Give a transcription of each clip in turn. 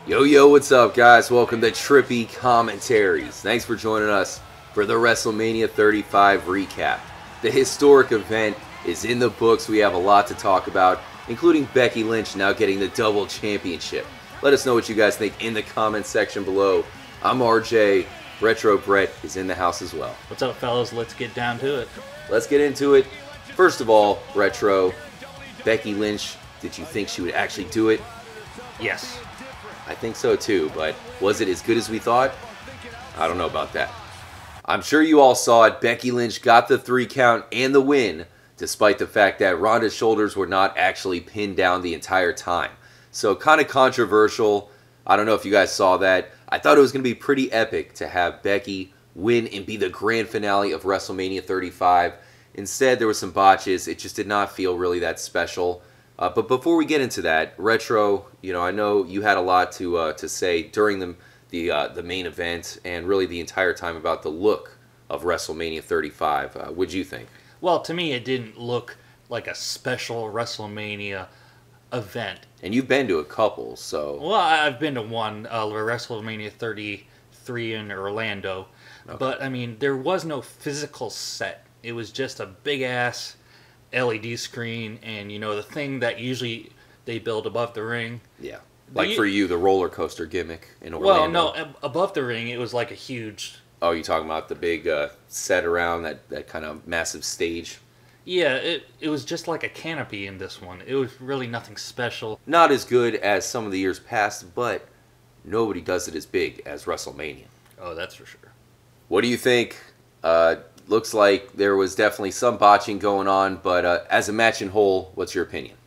Yo, what's up, guys? Welcome to Trippy Commentaries. Thanks for joining us for the WrestleMania 35 recap. The historic event is in the books. We have a lot to talk about, including Becky Lynch now getting the double championship. Let us know what you guys think in the comments section below. I'm RJ. Retro Brett is in the house as well. What's up, fellas? Let's get down to it. Let's get into it. First of all, Retro, Becky Lynch, did you think she would actually do it? Yes. I think so too, but was it as good as we thought? I don't know about that. I'm sure you all saw it. Becky Lynch got the 3 count and the win, despite the fact that Ronda's shoulders were not actually pinned down the entire time. So kind of controversial. I don't know if you guys saw that. I thought it was going to be pretty epic to have Becky win and be the grand finale of WrestleMania 35. Instead, there were some botches. It just did not feel really that special. But before we get into that, Retro, I know you had a lot to say during the main event and really the entire time about the look of WrestleMania 35. What'd you think? Well, to me, it didn't look like a special WrestleMania event. And you've been to a couple, so... Well, I've been to one, WrestleMania 33 in Orlando. Okay. But, I mean, there was no physical set. It was just a big-ass LED screen and, the thing that usually they build above the ring. Yeah. Like for you, the roller coaster gimmick in Orlando. Well, no, above the ring, it was like a huge... Oh, you're talking about the big set around, that kind of massive stage? Yeah, it was just like a canopy in this one. It was really nothing special. Not as good as some of the years past, but nobody does it as big as WrestleMania. Oh, that's for sure. What do you think? Looks like there was definitely some botching going on, but as a match in whole, what's your opinion?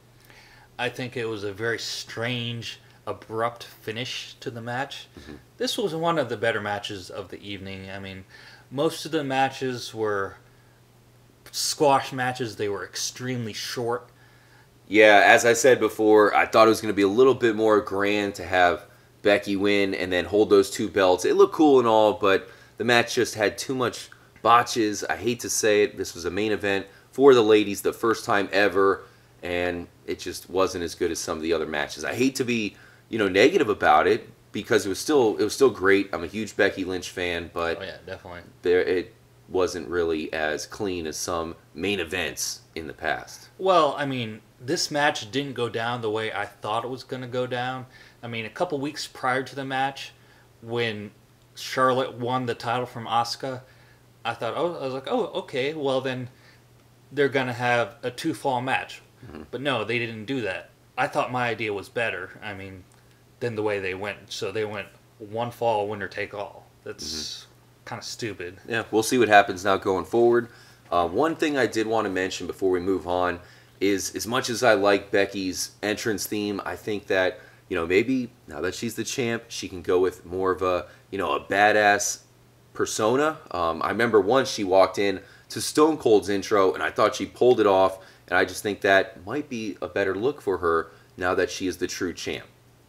I think it was a very strange, abrupt finish to the match. Mm-hmm. This was one of the better matches of the evening. I mean, most of the matches were squash matches. They were extremely short. Yeah, as I said before, I thought it was going to be a little bit more grand to have Becky win and then hold those 2 belts. It looked cool and all, but the match just had too much botches. I hate to say it. This was a main event for the ladies, the first time ever, and it just wasn't as good as some of the other matches. I hate to be, negative about it because it was still great. I'm a huge Becky Lynch fan, but oh yeah, definitely. It wasn't really as clean as some main events in the past. Well, I mean, this match didn't go down the way I thought it was going to go down. I mean, a couple weeks prior to the match, when Charlotte won the title from Asuka, I was like, okay, well then they're going to have a 2-fall match. Mm-hmm. But no, they didn't do that. I thought my idea was better, than the way they went. So they went 1 fall, winner take all. That's kind of stupid. Yeah, we'll see what happens now going forward. One thing I did want to mention before we move on is, as much as I like Becky's entrance theme, I think that, maybe now that she's the champ, she can go with more of a badass persona. I remember once she walked in to Stone Cold's intro, and I thought she pulled it off, and I just think that might be a better look for her now that she is the true champ.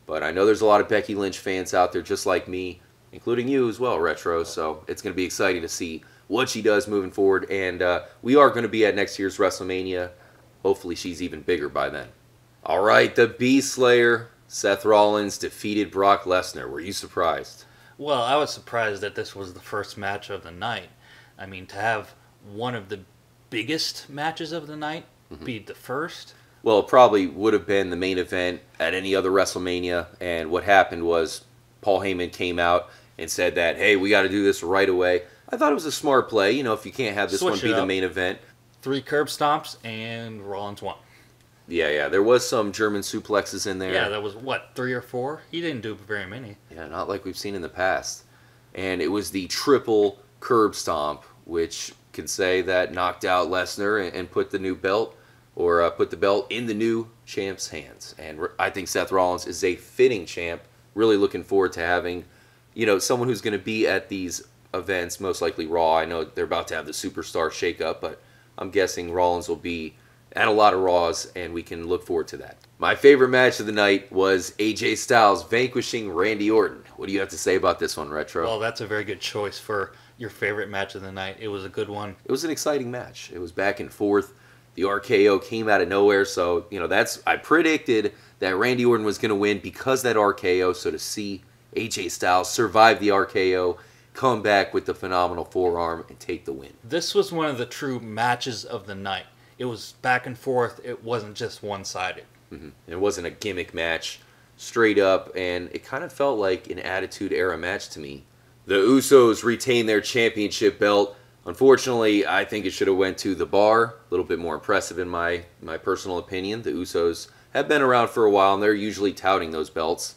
But I know there's a lot of Becky Lynch fans out there just like me, including you as well, Retro, so it's going to be exciting to see what she does moving forward, and we are going to be at next year's WrestleMania. Hopefully she's even bigger by then. All right, the Beast Slayer, Seth Rollins, defeated Brock Lesnar. Were you surprised? Well, I was surprised that this was the first match of the night. I mean, to have one of the biggest matches of the night be the first. Well, it probably would have been the main event at any other WrestleMania, and what happened was Paul Heyman came out and said that, hey, we got to do this right away. I thought it was a smart play, if you can't have this one be the main event. 3 curb stomps, and Rollins won. Yeah, there was some German suplexes in there. Yeah, that was, 3 or 4? He didn't do very many. Yeah, not like we've seen in the past. And it was the triple curb stomp, which can say that knocked out Lesnar and put the new belt, or put the belt in the new champ's hands. And I think Seth Rollins is a fitting champ. Really looking forward to having, someone who's going to be at these events, most likely Raw. I know they're about to have the Superstar shakeup, but I'm guessing Rollins will be at a lot of Raws, and we can look forward to that. My favorite match of the night was AJ Styles vanquishing Randy Orton. What do you have to say about this one, Retro? Well, that's a very good choice for your favorite match of the night. It was a good one. It was an exciting match. It was back and forth. The RKO came out of nowhere, so I predicted that Randy Orton was going to win because of that RKO. So to see AJ Styles survive the RKO, come back with the phenomenal forearm, and take the win. This was one of the true matches of the night. It was back and forth. It wasn't just one-sided. Mm-hmm. It wasn't a gimmick match, straight up, and it kind of felt like an Attitude Era match to me. The Usos retain their championship belt. Unfortunately, I think it should have went to the Bar. A little bit more impressive in my personal opinion. The Usos have been around for a while, and they're usually touting those belts.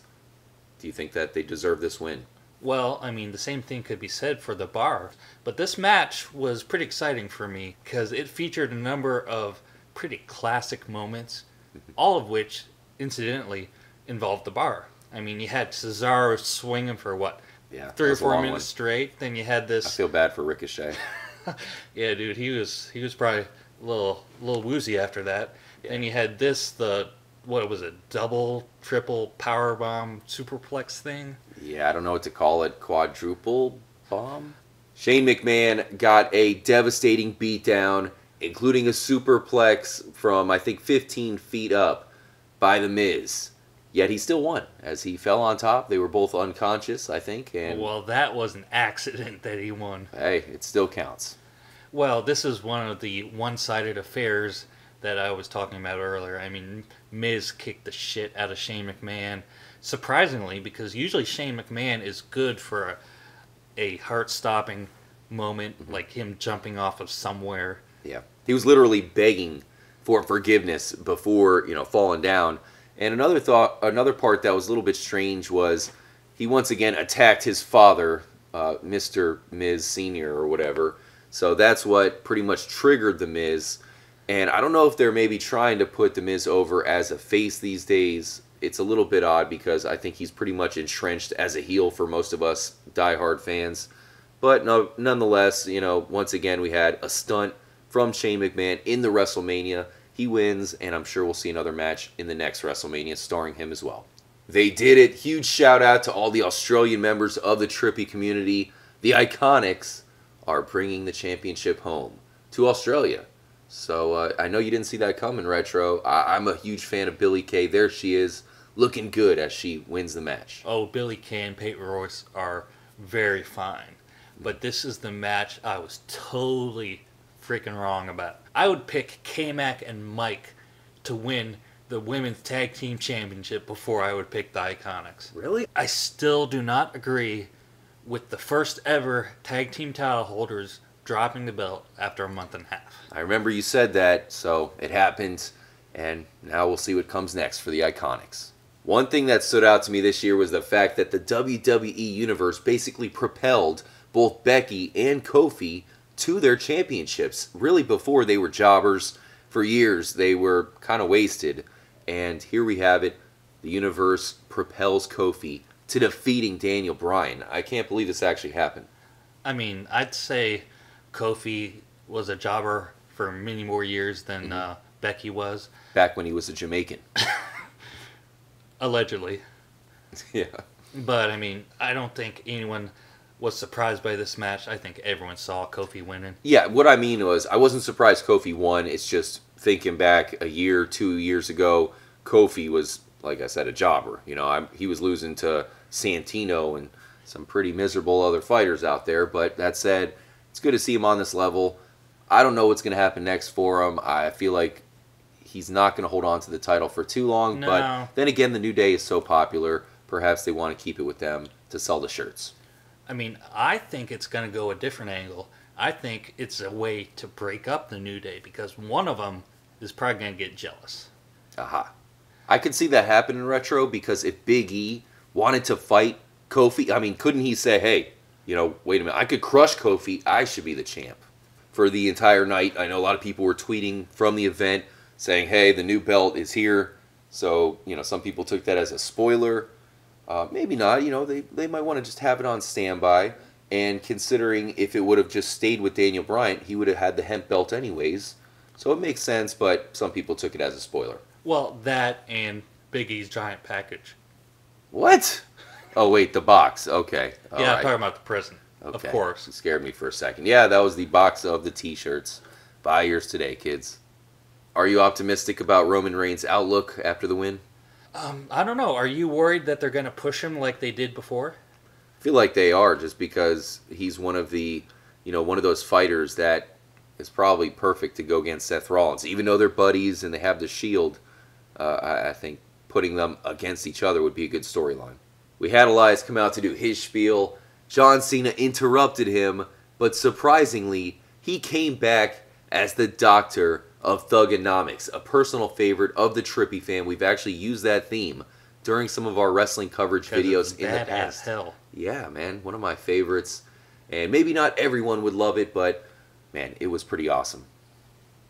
Do you think that they deserve this win? Well, I mean, the same thing could be said for the Bar. But this match was pretty exciting for me because it featured a number of pretty classic moments, all of which, incidentally, involved the Bar. I mean, you had Cesaro swinging for, what, yeah, 3 or 4 minutes straight? Then you had this... I feel bad for Ricochet. Yeah, dude, he was probably a little woozy after that. Yeah. And you had this, what was it, double, triple powerbomb superplex thing? Yeah, I don't know what to call it. Quadruple bomb? Shane McMahon got a devastating beatdown, including a superplex from, I think, 15 feet up by The Miz. Yet he still won, as he fell on top. They were both unconscious, I think. And well, that was an accident that he won. Hey, it still counts. Well, this is one of the one-sided affairs that I was talking about earlier. I mean, Miz kicked the shit out of Shane McMahon. Surprisingly, because usually Shane McMahon is good for a heart-stopping moment, like him jumping off of somewhere. Yeah, he was literally begging for forgiveness before, falling down. And another part that was a little bit strange was he once again attacked his father, Mr. Miz Sr. or whatever. So that's what pretty much triggered The Miz. And I don't know if they're maybe trying to put The Miz over as a face these days. It's a little bit odd because I think he's pretty much entrenched as a heel for most of us diehard fans. But no, nonetheless, once again we had a stunt from Shane McMahon in the WrestleMania. He wins, and I'm sure we'll see another match in the next WrestleMania starring him as well. They did it. Huge shout out to all the Australian members of the Trippy community. The Iconics are bringing the championship home to Australia. So I know you didn't see that coming, Retro. I'm a huge fan of Billie Kay. There she is, looking good as she wins the match. Oh, Billie Kay and Peyton Royce are very fine. But this is the match I was totally freaking wrong about. I would pick K-Mac and Mike to win the Women's Tag Team Championship before I would pick the Iconics. Really? I still do not agree with the first ever tag team title holders dropping the belt after a month and a half. I remember you said that, so it happened, and now we'll see what comes next for the Iconics. One thing that stood out to me this year was the fact that the WWE Universe basically propelled both Becky and Kofi to their championships, really before they were jobbers. For years, they were kind of wasted, and here we have it. The Universe propels Kofi to defeating Daniel Bryan. I can't believe this actually happened. I mean, I'd say Kofi was a jobber for many more years than Becky was. Back when he was a Jamaican. Allegedly. Yeah. But, I mean, I don't think anyone was surprised by this match. I think everyone saw Kofi winning. Yeah, what I mean was, I wasn't surprised Kofi won. It's just thinking back a year, 2 years ago, Kofi was, like I said, a jobber. He was losing to Santino and some pretty miserable other fighters out there. But that said, it's good to see him on this level. I don't know what's going to happen next for him. I feel like he's not going to hold on to the title for too long. No. But then again, the New Day is so popular. Perhaps they want to keep it with them to sell the shirts. I mean, I think it's going to go a different angle. I think it's a way to break up the New Day because one of them is probably going to get jealous. Aha. I could see that happen in Retro because if Big E wanted to fight Kofi, I mean, couldn't he say, hey, wait a minute, I could crush Kofi, I should be the champ for the entire night. I know a lot of people were tweeting from the event saying, hey, the new belt is here. So, some people took that as a spoiler. Maybe not, they might want to just have it on standby. And considering if it would have just stayed with Daniel Bryan, he would have had the hemp belt anyways. So it makes sense, but some people took it as a spoiler. Well, that and Big E's giant package. What? Oh, wait, the box. Okay. All yeah, right. I'm talking about the prison. Okay. Of course. It scared me for a second. Yeah, that was the box of the T-shirts. Buy yours today, kids. Are you optimistic about Roman Reigns' outlook after the win? I don't know. Are you worried that they're going to push him like they did before? I feel like they are, just because he's one of the, one of those fighters that is probably perfect to go against Seth Rollins. Even though they're buddies and they have the Shield, I think putting them against each other would be a good storyline. We had Elias come out to do his spiel. John Cena interrupted him, but surprisingly, he came back as the Doctor of Thugonomics, a personal favorite of the Trippy fan. We've actually used that theme during some of our wrestling coverage videos in the past. Hell. Yeah, man, one of my favorites. And maybe not everyone would love it, but man, it was pretty awesome.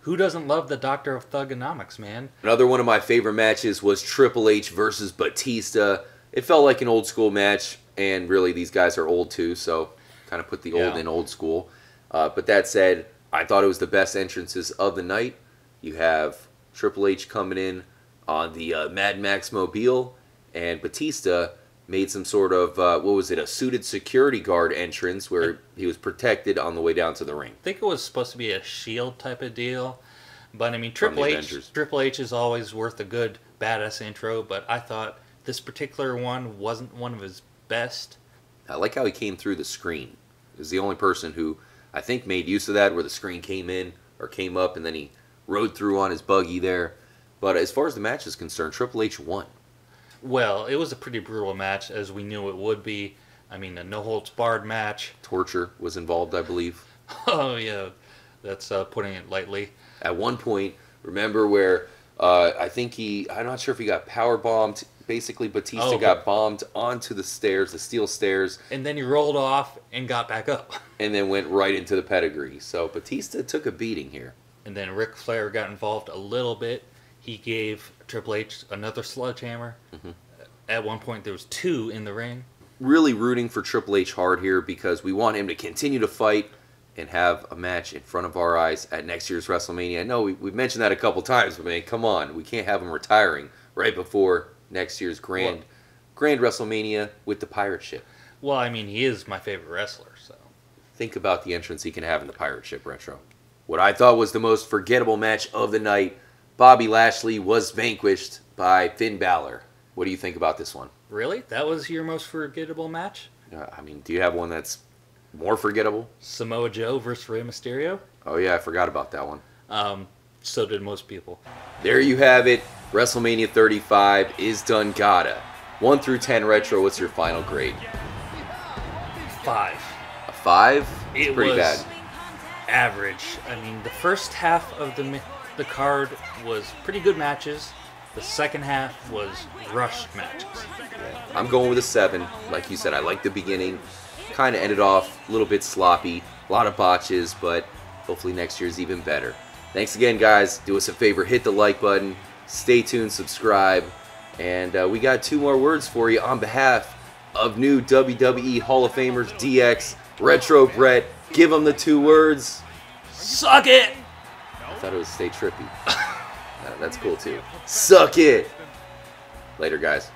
Who doesn't love the Doctor of Thugonomics, man? Another one of my favorite matches was Triple H versus Batista. It felt like an old school match, and really these guys are old too, so kind of put the old in old school. But that said, I thought it was the best entrances of the night. You have Triple H coming in on the Mad Max Mobile, and Batista made some sort of, a suited security guard entrance where he was protected on the way down to the ring. I think it was supposed to be a Shield type of deal. But, I mean, Triple H is always worth a good badass intro, but I thought this particular one wasn't one of his best. I like how he came through the screen. He was the only person who, I think, made use of that, where the screen came in, or came up, and then he rode through on his buggy there. But as far as the match is concerned, Triple H won. Well, it was a pretty brutal match, as we knew it would be. I mean, a no-holds-barred match. Torture was involved, I believe. Oh, yeah. That's putting it lightly. At one point, remember where I think I'm not sure if he got power-bombed. Basically, Batista got bombed onto the stairs, the steel stairs. And then he rolled off and got back up. And then went right into the pedigree. So Batista took a beating here. And then Ric Flair got involved a little bit. He gave Triple H another sledgehammer. Mm-hmm. At one point, there was 2 in the ring. Really rooting for Triple H hard here because we want him to continue to fight and have a match in front of our eyes at next year's WrestleMania. I know we've mentioned that a couple times, but man, come on. We can't have him retiring right before next year's grand WrestleMania with the pirate ship. Well, I mean, he is my favorite wrestler, so. Think about the entrance he can have in the pirate ship retro. What I thought was the most forgettable match of the night, Bobby Lashley was vanquished by Finn Balor. What do you think about this one? Really? That was your most forgettable match? I mean, do you have one that's more forgettable? Samoa Joe versus Rey Mysterio? Oh yeah, I forgot about that one. So did most people. There you have it. WrestleMania 35 is done gata. 1 through 10 retro, what's your final grade? 5. A 5? It's pretty bad. Average. I mean, the first half of the card was pretty good matches. The second half was rushed matches. Yeah. I'm going with a 7. Like you said, I like the beginning. Kind of ended off a little bit sloppy. A lot of botches, but hopefully next year's even better. Thanks again, guys. Do us a favor, hit the like button. Stay tuned, subscribe. And we got 2 more words for you on behalf of new WWE Hall of Famers DX, Retro Brett. Give them the 2 words. Suck it! I thought it was Stay Trippy. That's cool too. Suck it! Later, guys.